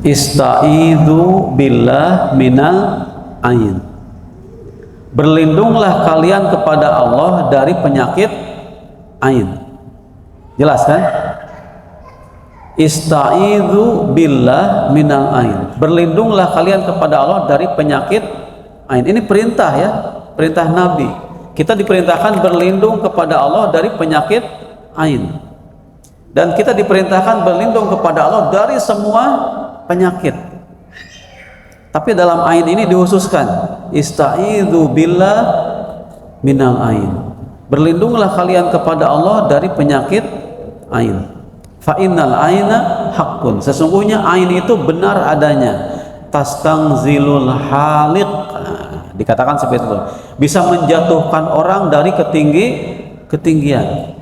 Ista'idzu billah minal ain. Berlindunglah kalian kepada Allah dari penyakit ain. Jelas kan? Ista'idzu billah minal ain. Berlindunglah kalian kepada Allah dari penyakit ain. Ini perintah ya, perintah Nabi. Kita diperintahkan berlindung kepada Allah dari penyakit ain. Dan kita diperintahkan berlindung kepada Allah dari semua penyakit. Tapi dalam ain ini dikhususkan, ista'idzu billah minal ain. Berlindunglah kalian kepada Allah dari penyakit ain. Fa innal aina haqqun. Sesungguhnya ain itu benar adanya. Tastangzilul haliq. Nah, dikatakan seperti itu. Bisa menjatuhkan orang dari ketinggian.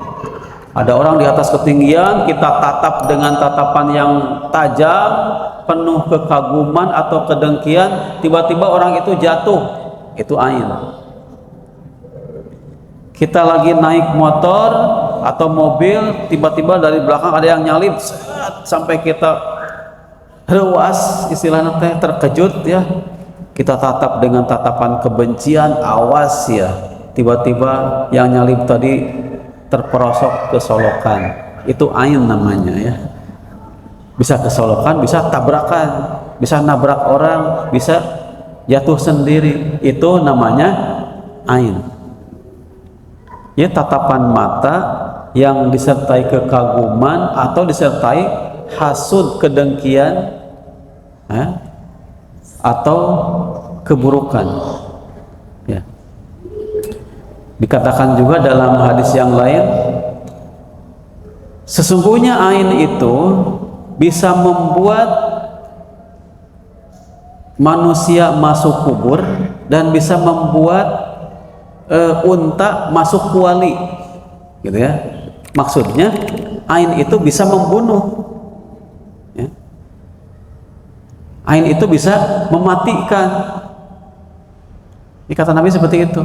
Ada orang di atas ketinggian, kita tatap dengan tatapan yang tajam, penuh kekaguman atau kedengkian, tiba-tiba orang itu jatuh. Itu ain. Kita lagi naik motor atau mobil, tiba-tiba dari belakang ada yang nyalip, sampai kita rewas, istilahnya teh terkejut ya. Kita tatap dengan tatapan kebencian, awas ya. Tiba-tiba yang nyalip tadi terperosok ke solokan. Itu ain namanya ya. Bisa kesolokan, bisa tabrakan, bisa nabrak orang, bisa jatuh sendiri. Itu namanya ain. Ya, tatapan mata yang disertai kekaguman atau disertai hasud, kedengkian, atau keburukan. Ya. Dikatakan juga dalam hadis yang lain, sesungguhnya ain itu bisa membuat manusia masuk kubur dan bisa membuat unta masuk kuali, gitu ya. Maksudnya ain itu bisa membunuh, ya. Ain itu bisa mematikan. Ini kata Nabi seperti itu.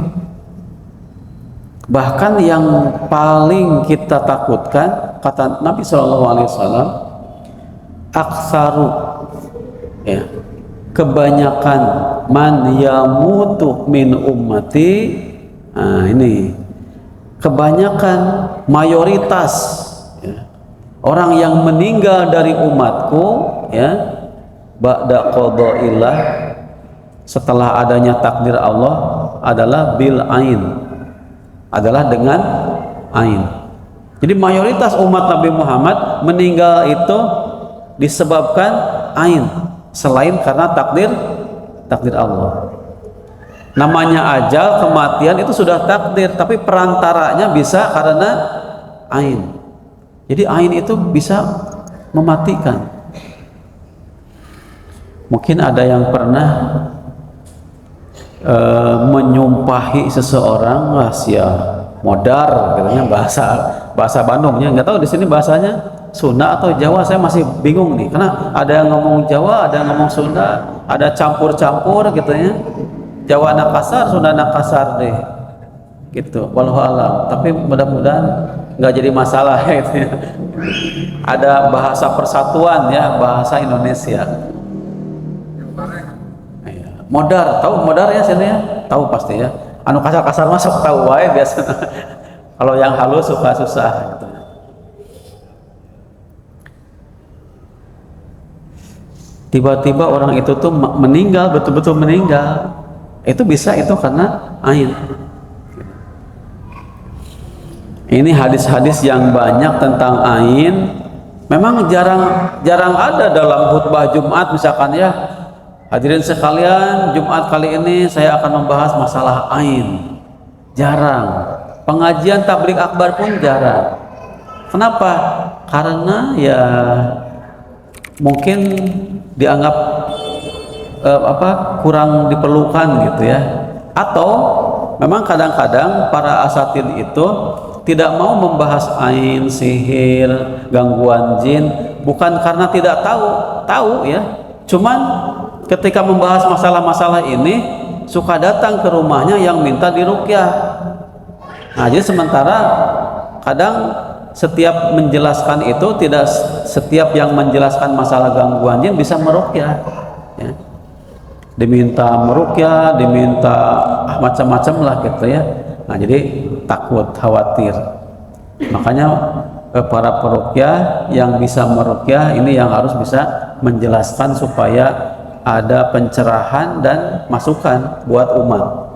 Bahkan yang paling kita takutkan, kata Nabi SAW, aksaru, ya, kebanyakan man yamutu min ummati. Nah, ini kebanyakan, mayoritas ya, orang yang meninggal dari umatku ya, ba'da qada'illah, setelah adanya takdir Allah, adalah bil ain, adalah dengan ain. Jadi mayoritas umat Nabi Muhammad meninggal itu disebabkan ain, selain karena takdir Allah. Namanya ajal, kematian itu sudah takdir, tapi perantaranya bisa karena ain. Jadi ain itu bisa mematikan. Mungkin ada yang pernah menyumpahi seseorang, rahasia modar, katanya bahasa Bandungnya, nggak tahu di sini bahasanya Sunda atau Jawa, saya masih bingung nih, karena ada yang ngomong Jawa, ada yang ngomong Sunda, ada campur-campur gitu ya. Jawa anak kasar, Sunda anak kasar deh, gitu. Wallahu alam. Tapi mudah-mudahan nggak jadi masalah gitu ya. Ada bahasa persatuan ya, bahasa Indonesia. Modar, tahu modar ya sini ya? Tahu pasti ya. Anu kasar-kasar masuk tahu wae biasa. Kalau yang halus suka susah gitu. Tiba-tiba orang itu tuh meninggal, betul-betul meninggal. Itu bisa itu karena ain. Ini hadis-hadis yang banyak tentang ain. Memang jarang ada dalam khutbah Jumat misalkan ya. Hadirin sekalian, Jumat kali ini saya akan membahas masalah ain. Jarang. Pengajian tabligh akbar pun jarang. Kenapa? Karena ya mungkin dianggap kurang diperlukan gitu ya. Atau memang kadang-kadang para asatid itu tidak mau membahas ain, sihir, gangguan jin, bukan karena tidak tahu ya. Cuman ketika membahas masalah-masalah ini suka datang ke rumahnya yang minta diruqyah. Nah, jadi sementara kadang setiap menjelaskan itu tidak setiap yang menjelaskan masalah gangguan jin bisa meruqyah ya. Diminta meruqyah, diminta macam-macam lah gitu ya. Nah, jadi takut, khawatir. Makanya para peruqyah yang bisa meruqyah ini yang harus bisa menjelaskan supaya ada pencerahan dan masukan buat umat.